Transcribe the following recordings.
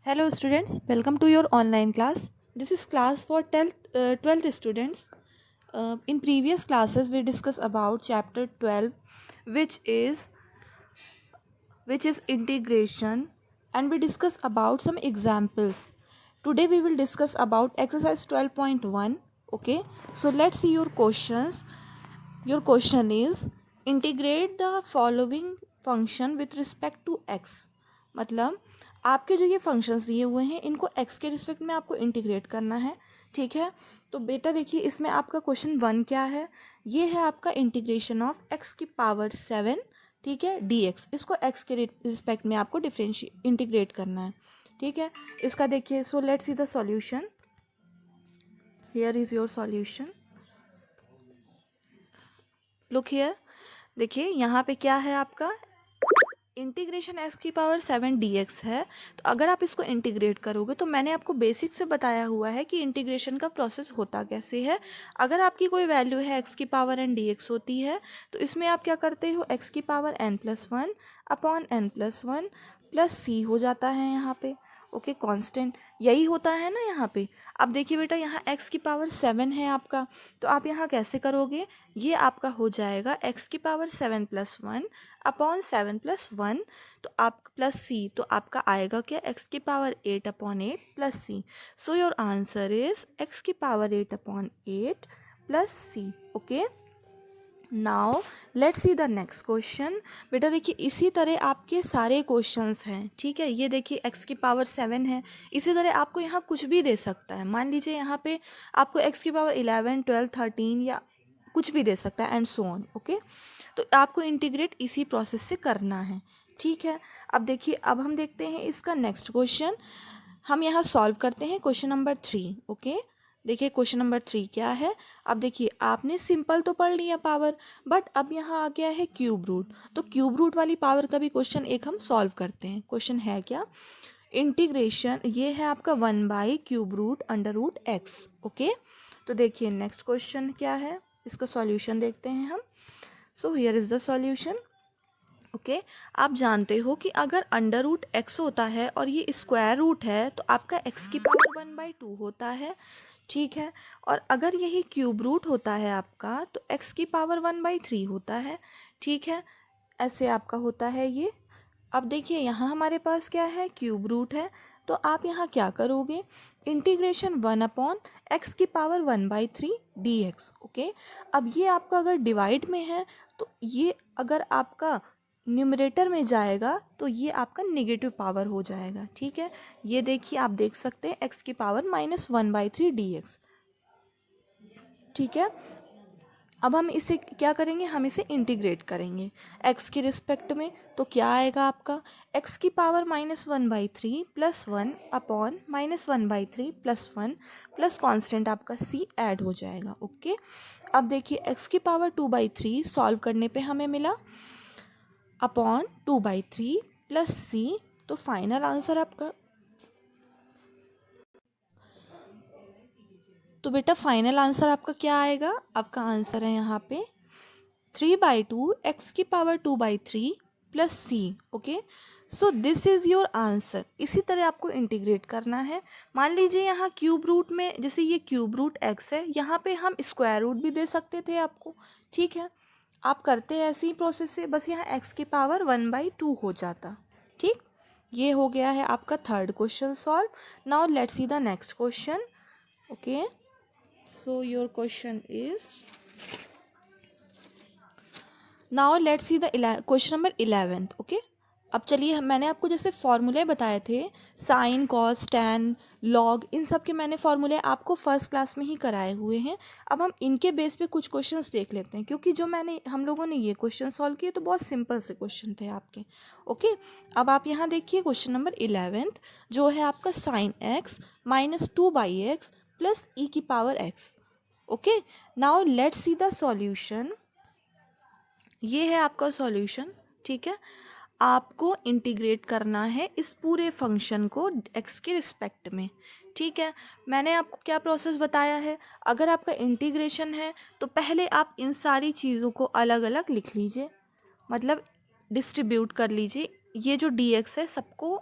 Hello students, welcome to your online class. This is class for 12th students. In previous classes we discussed about chapter 12 which is integration, and we discussed about some examples. Today we will discuss about exercise 12.1. Okay, so let's see your questions. Your question is integrate the following function with respect to x. मतलब आपके जो ये functions दिए हुए हैं इनको x के respect में आपको इंटीग्रेट करना है. ठीक है, तो बेटा देखिए इसमें आपका क्वेश्चन 1 क्या है. ये है आपका इंटीग्रेशन ऑफ x की पावर 7. ठीक है, dx. इसको x के रिस्पेक्ट में आपको इंटीग्रेट करना है. ठीक है, इसका देखिए. सो let's see the solution. Here is your solution. Look here. देखिए यहाँ पे क्या है आपका इंटीग्रेशन x की पावर 7 dx है. तो अगर आप इसको इंटीग्रेट करोगे तो मैंने आपको बेसिक से बताया हुआ है कि इंटीग्रेशन का प्रोसेस होता कैसे है. अगर आपकी कोई वैल्यू है x की पावर n dx होती है तो इसमें आप क्या करते हो, x की power n+1 upon n+1 plus सी हो जाता है यहाँ पे. ओके, कांस्टेंट यही होता है ना यहाँ पे. अब देखिए बेटा यहाँ x की पावर 7 है आपका, तो आप यहाँ कैसे करोगे, ये आपका हो जाएगा x की पावर 7+1 अपॉन 7+1, तो आप प्लस सी, तो आपका आएगा क्या, x की power 8/8 plus C. So your answer is x की power 8/8 plus C. Okay, now let's see the next question. बेटा देखिए इसी तरह आपके सारे क्वेश्चंस हैं. ठीक है, ये देखिए x की पावर 7 है. इसी तरह आपको यहाँ कुछ भी दे सकता है. मान लीजिए यहाँ पे आपको x की पावर 11, 12, 13 या कुछ भी दे सकता है एंड सो ऑन. ओके, तो आपको इंटीग्रेट इसी प्रोसेस से करना है. ठीक है, अब देखिए अब हम देखते हैं इसका नेक्स्ट क्वेश्चन. हम यहाँ सॉल्व करते हैं क्वेश्चन नंबर 3. ओके, देखिए क्वेश्चन नंबर 3 क्या है. अब देखिए आपने सिंपल तो पढ़ लिया पावर, बट अब यहाँ आ गया है क्यूब रूट. तो क्यूब रूट वाली पावर का भी क्वेश्चन एक हम सॉल्व करते हैं. क्वेश्चन है क्या, इंटीग्रेशन, ये है आपका 1/√x. ओके, तो देखिए नेक्स्ट क्वेश्चन क्या है, इसका सॉल्यूशन देखते हैं हम. So here is the solution. Okay, आप जानते हो कि अगर √x होता है और ये स्क्वायर रूट है तो आपका x की पावर 1/2 होता है. ठीक है, और अगर यही क्यूब रूट होता है आपका तो x की पावर 1/3 होता है. ठीक है, ऐसे आपका होता है ये. अब देखिए यहाँ हमारे पास क्या है, क्यूब रूट है, तो आप यहाँ क्या करोगे, इंटीग्रेशन 1/x की पावर 1/3 dx. ओके, अब ये आपका अगर डिवाइड में है तो ये अगर आपका न्यूमरेटर में जाएगा तो ये आपका नेगेटिव पावर हो जाएगा. ठीक है, ये देखिए आप देख सकते हैं x की पावर -1/3 dx. ठीक है, अब हम इसे क्या करेंगे, हम इसे इंटीग्रेट करेंगे x के रिस्पेक्ट में. तो क्या आएगा आपका, x की power -1/3 plus 1 upon -1/3 plus 1 plus constant आपका c ऐड हो जाएगा. ओके, अब देखिए x की पावर 2/3 सॉल्व करने पे हमें मिला अपॉन 2/3 प्लस c. तो फाइनल आंसर आपका, तो बेटा फाइनल आंसर आपका क्या आएगा, आपका आंसर है यहाँ पे 3/2 x की power 2/3 plus c. Okay, so this is your answer. इसी तरह आपको इंटीग्रेट करना है. मान लीजिए यहाँ क्यूब रूट में, जैसे ये क्यूब रूट x है, यहाँ पे हम स्क्वायर रूट भी दे सकते थे आपको. ठीक है, आप करते हैं ऐसी ही प्रोसेस से, बस यहाँ x की पावर 1/2 हो जाता. ठीक, ये हो गया है आपका third question solve. Now let's see the next question. Okay, so your question is, now let's see the question number 11. Okay, अब चलिए मैंने आपको जैसे फॉर्मूले बताए थे, साइन, कॉस, टैन, लॉग, इन सब के मैंने फॉर्मूले आपको फर्स्ट क्लास में ही कराए हुए हैं. अब हम इनके बेस पे कुछ क्वेश्चंस देख लेते हैं, क्योंकि जो हम लोगों ने ये क्वेश्चन सॉल्व किए तो बहुत सिंपल से क्वेश्चन थे आपके. ओके, अब आप यहाँ देखिए क्वेश्चन नंबर 11 जो है आपका sine x -2/x plus e की power x. Okay, now let's see the solution. ये है आपका सॉल्यूशन. ठीक है, आपको इंटीग्रेट करना है इस पूरे फंक्शन को x के रिस्पेक्ट में. ठीक है, मैंने आपको क्या प्रोसेस बताया है, अगर आपका इंटीग्रेशन है तो पहले आप इन सारी चीज़ों को अलग अलग लिख लीजिए, मतलब डिस्ट्रीब्यूट कर लीजिए. ये जो dx है सबको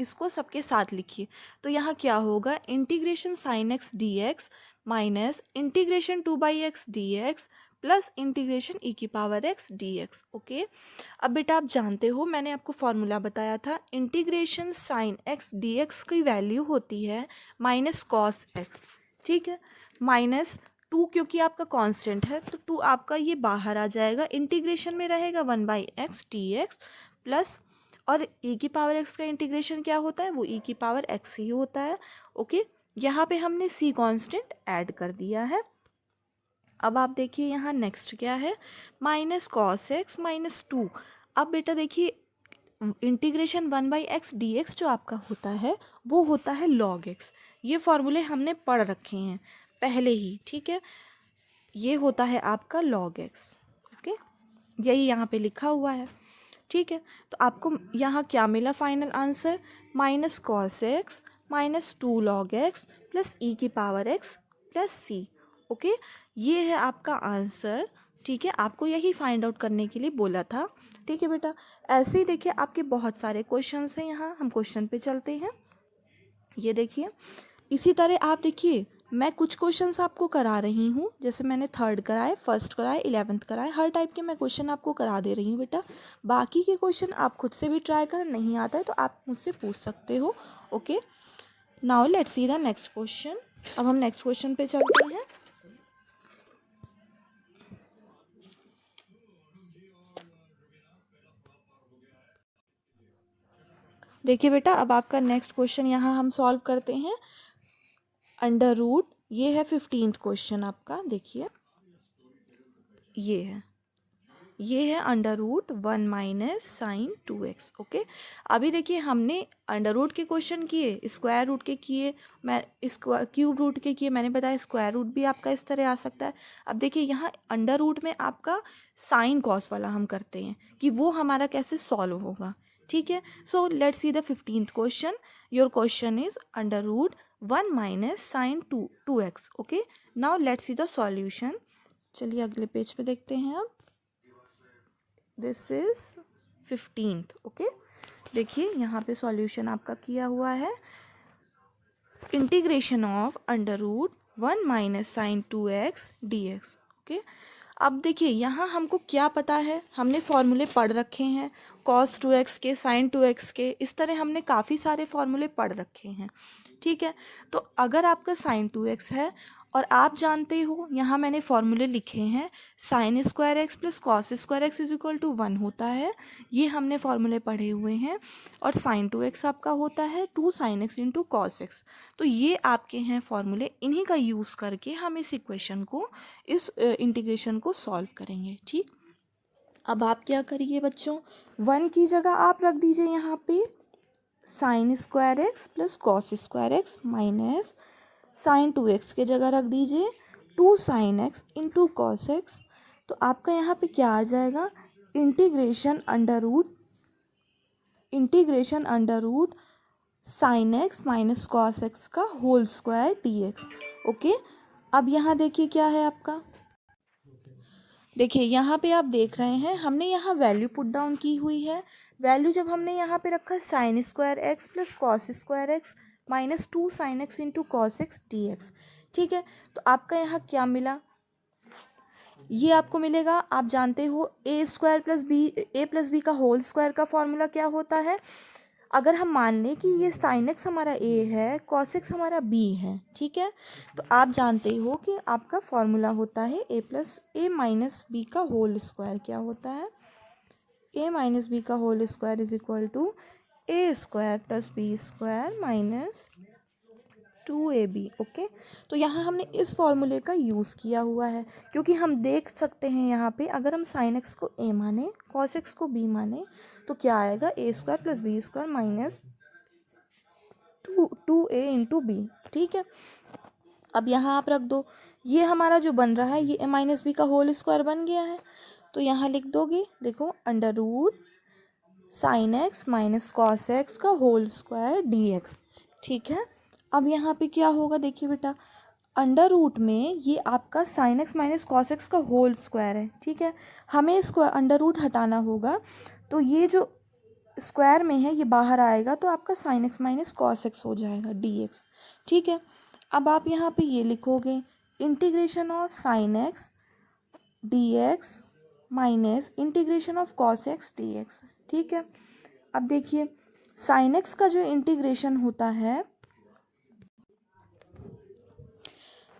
इसको सबके साथ लिखिए। तो यहाँ क्या होगा, integration sine x D x minus integration 2/x dx plus integration e की पावर x dx। ओके, अब बेटा आप जानते हो मैंने आपको फॉर्मूला बताया था, इंटीग्रेशन साइन x dx की वैल्यू होती है माइनस कॉस x। ठीक है, माइनस 2 क्योंकि आपका कांस्टेंट है तो 2 आपका ये बाहर आ जाएगा, इंटीग्रेशन में रहेगा 1/x dx प्लस, और e की पावर x का इंटीग्रेशन क्या होता है, वो e की पावर x ही होता है। ओके, यहाँ पे हमने c कांस्टेंट ऐड कर दिया है। अब आप देखिए यहाँ नेक्स्ट क्या है, माइनस कॉस एक्स माइनस 2। अब बेटा देखिए इंटीग्रेशन 1/x dx जो आपका होता है वो होता है log x। ये फॉर्मूले हमने पढ़ रखे हैं पहले ही, ठीक है, ये होता है आपका log x। ओके, यही यहाँ पे लिखा हुआ है। ठीक है, तो आपको यहाँ क्या मिला final answer, minus cos x minus 2 log x plus e की power x plus c। Okay, ये है आपका आंसर। ठीक है, आपको यही फाइंड आउट करने के लिए बोला था। ठीक है बेटा, ऐसे ही देखिए आपके बहुत सारे क्वेश्चंस हैं, यहाँ हम क्वेश्चन पे चलते हैं। ये देखिए इसी तरह आप देखिए मैं कुछ क्वेश्चंस आपको करा रही हूँ, जैसे मैंने 3rd कराए, 1st कराए, 11th कराए, हर टाइप के मैं क्वेश्चन आपको करा दे रही हूँ बेटा। बाकी के क्वेश्चन आप खुद से भी ट्राई कर, नहीं आता है तो आप मुझसे पूछ सकते हो। Okay, now let's see the next question. अब हम नेक्स्ट क्वेश्चन पे चलते हैं। देखिए बेटा अब आपका नेक्स्ट क्वेश्चन यहाँ हम सॉल्व करते हैं। अंडर रूट, ये है 15th क्वेश्चन आपका, देखिए ये है under root 1 minus sine 2x। Okay, अभी देखिए हमने अंडर रूट के क्वेश्चन किए, स्क्वायर रूट के किए, मैं क्यूब रूट के किए, मैंने बताया स्क्वायर रूट भी आपका इस तरह आ सकता है। अब देखिए यहाँ अंडर रूट में आपका साइन कॉस वाला हम करते हैं कि वो हमारा कैसे सॉल्व होगा। ठीक है, so let's see the 15th क्वेश्चन। Your question is under root 1 minus sine 2x। Okay, now let's see the solution. चलिए अगले पेज पे देखते हैं। अब दिस इज 15th। ओके, देखिए यहाँ पे सॉल्यूशन आपका किया हुआ है, integration of under root 1 minus sine 2x dx। Okay, अब देखिए यहाँ हमको क्या पता है, हमने फॉर्मूले पढ़ रखे हैं, cos 2x के, sin 2x के, इस तरह हमने काफ़ी सारे फॉर्मूले पढ़ रखे हैं। ठीक है, तो अगर आपका sin 2x है और आप जानते हो यहाँ मैंने फॉर्मूले लिखे हैं, sine square x plus cos square x is equal to 1 होता है, ये हमने फॉर्मूले पढ़े हुए हैं, और साइन 2x आपका होता है 2 sin x into cos x. तो ये आपके हैं फॉर्मूले, इन्हीं का यूज़ करके हम इस इक्वेशन को, इस इंटीग्रेशन को सॉल्व करेंगे। ठीक, अब आप क्या करिए बच्चों, 1 की जगह आप रख दीजिए यहाँ पे sine square x plus cos square x minus sine 2x के जगह रख दीजिए 2 sin x into cos x. तो आपका यहाँ पे क्या आ जाएगा, integration under root sine x minus cos x का होल स्क्वायर dx। ओके, अब यहाँ देखिए क्या है आपका, देखिए यहाँ पे आप देख रहे हैं हमने यहाँ वैल्यू पुट डाउन की हुई है। वैल्यू जब हमने यहाँ पे रखा sign square x plus cos square x minus 2 sin x into cos x dx। ठीक है, तो आपका यहाँ क्या मिला, ये आपको मिलेगा, आप जानते हो ए प्लस बी का होल स्क्वायर का फॉर्मूला क्या होता है। अगर हम मान लें कि ये साइन एक्स हमारा ए है, कॉस एक्स हमारा बी है, ठीक है, तो आप जानते हो कि आपका फॉर्मूला होता है ए माइनस बी का होल स्क्वायर। क्या होता है, ए माइनस बी का whole square is equal to A square plus B square minus 2ab। Okay, तो यहाँ हमने इस फॉर्मूले का यूज़ किया हुआ है, क्योंकि हम देख सकते हैं यहाँ पे अगर हम साइन एक्स को a माने, कॉस एक्स को b माने, तो क्या आएगा, a square plus B square minus 2a into b. ठीक है, अब यहाँ आप रख दो, ये हमारा जो बन रहा है ये a माइनस बी का होल स्क्वायर बन गया है, तो यहाँ लिख दोगे, देखो under root sine x minus cos x का होल स्क्वायर dx। ठीक है, अब यहाँ पे क्या होगा, देखिए बेटा अंडर रूट में ये आपका sign x minus cos x का होल स्क्वायर है। ठीक है, हमें इसको अंडर रूट हटाना होगा, तो ये जो स्क्वायर में है, ये बाहर आएगा तो आपका sign x minus cos x हो जाएगा dx। ठीक है, अब आप यहाँ पे ये लिखोगे integration of sine x dx minus integration of cos x dx। ठीक है, अब देखिए साइन एक्स का जो इंटीग्रेशन होता है,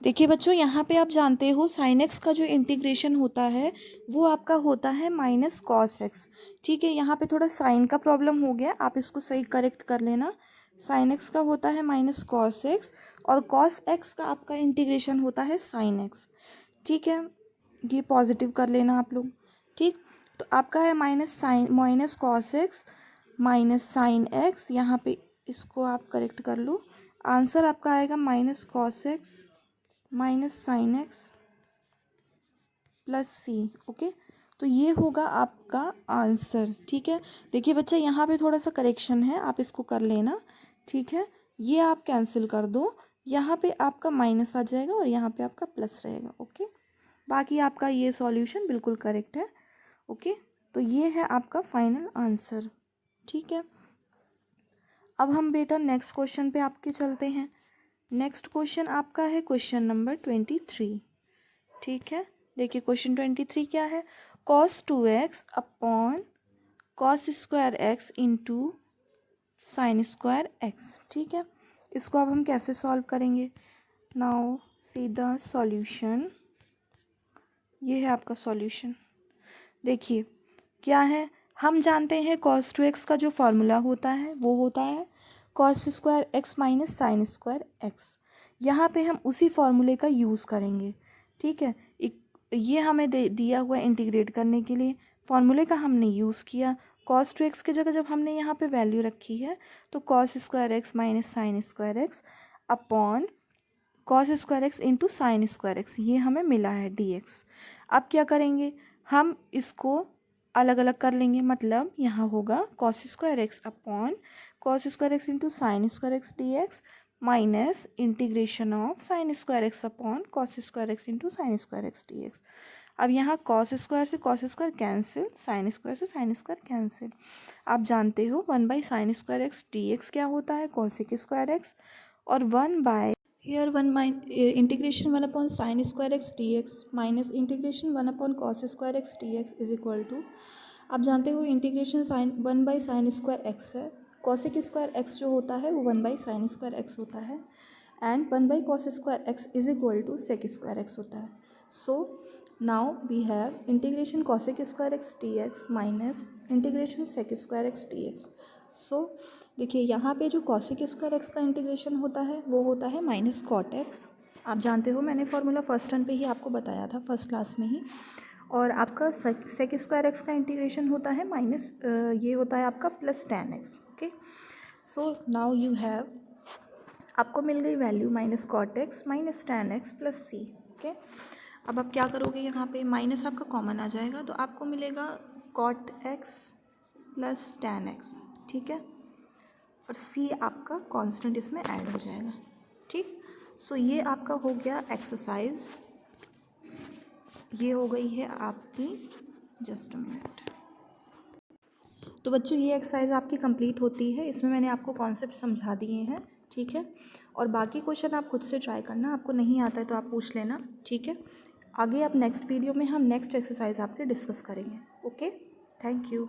देखिए बच्चों यहाँ पे आप जानते हो साइन एक्स का जो इंटीग्रेशन होता है वो आपका होता है माइनस कॉस एक्स। ठीक है, यहाँ पे थोड़ा साइन का प्रॉब्लम हो गया, आप इसको सही करेक्ट कर लेना। साइन एक्स का होता है माइनस कॉस एक्स और कॉस एक्स का आपका इंटीग्रेशन होता है साइन एक्स। ठीक है, ये पॉजिटिव कर लेना आप लोग। ठीक, तो आपका है minus cos x minus sine x, यहाँ पे इसको आप करेक्ट कर लो। आंसर आपका आएगा minus cos x minus sine x plus सी। ओके, तो ये होगा आपका आंसर। ठीक है, देखिए बच्चा यहाँ पे थोड़ा सा करेक्शन है, आप इसको कर लेना। ठीक है, ये आप कैंसिल कर दो, यहाँ पे आपका माइनस आ जाएगा और यहाँ पे आपका प्लस रहेगा। ओके, बाकी आपका ये सॉल्यूशन बिल्कुल करेक्ट है। ओके, तो ये है आपका फाइनल आंसर। ठीक है, अब हम बेटा नेक्स्ट क्वेश्चन पे आपके चलते हैं। नेक्स्ट क्वेश्चन आपका है क्वेश्चन नंबर 23। ठीक है, देखिए क्वेश्चन 23 क्या है, cos 2x upon cos square x into sine square x. ठीक है, इसको अब हम कैसे सॉल्व करेंगे, नाउ सी द सॉल्यूशन। ये है आपका सॉल्यूशन। देखिए क्या है, हम जानते हैं कॉस 2x का जो फॉर्मूला होता है वो होता है cos square x minus sign square x. यहाँ पे हम उसी फॉर्मूले का यूज़ करेंगे। ठीक है, ये हमें दिया हुआ इंटीग्रेट करने के लिए फॉर्मूले का हमने यूज़ किया। कॉस 2x की जगह जब हमने यहाँ पे वैल्यू रखी है तो cos square x minus sign square x upon cos square x into sine square x, ये हमें मिला है dx। अब क्या करेंगे, हम इसको अलग अलग कर लेंगे, मतलब यहाँ होगा cos square x upon cos square x into sine square x dx minus integration of sine square x upon cos square x into sine square x dx। अब यहाँ कॉस स्क्वायर से cos square cancel, sine square से sine square cancel. आप जानते हो 1 by sine square x dx क्या होता है, कॉसेक स्क्वायर एक्स, और 1 by here 1 1 upon sine square x dx minus integration 1 upon cos square x dx is equal to, आप जानते हो integration 1 by sine square x है, कॉसेक स्क्वायर एक्स जो होता है वो 1 बाई साइन स्क्वायर एक्स होता है, and 1 by cos square x is equal to sec square x होता है। So now we have integration cosec square x dx minus integration sec square x dx। So देखिए यहाँ पे जो cosec square x का integration होता है वो होता है माइनस कॉट एक्स। आप जानते हो मैंने फॉर्मूला फर्स्ट टर्म पे ही आपको बताया था फर्स्ट क्लास में ही। और आपका सेक स्क्वायर एक्स का इंटीग्रेशन होता है माइनस ये होता है आपका plus tan x. Okay, so now you have, आपको मिल गई value minus cot x minus tan x plus सी। ओके, अब आप क्या करोगे, यहाँ पे माइनस आपका कॉमन आ जाएगा तो आपको मिलेगा cot x plus tan x. ठीक है, और c आपका कांस्टेंट इसमें ऐड हो जाएगा। ठीक, सो ये आपका हो गया एक्सरसाइज, ये हो गई है आपकी, जस्ट अ मिनट। तो बच्चों ये एक्सरसाइज आपकी कंप्लीट होती है, इसमें मैंने आपको कॉन्सेप्ट समझा दिए हैं। ठीक है, और बाकी क्वेश्चन आप खुद से ट्राई करना, आपको नहीं आता है तो आप पूछ लेना। ठीक है, आगे आप नेक्स्ट वीडियो में हम नेक्स्ट एक्सरसाइज आपके डिस्कस करेंगे। Okay, thank you.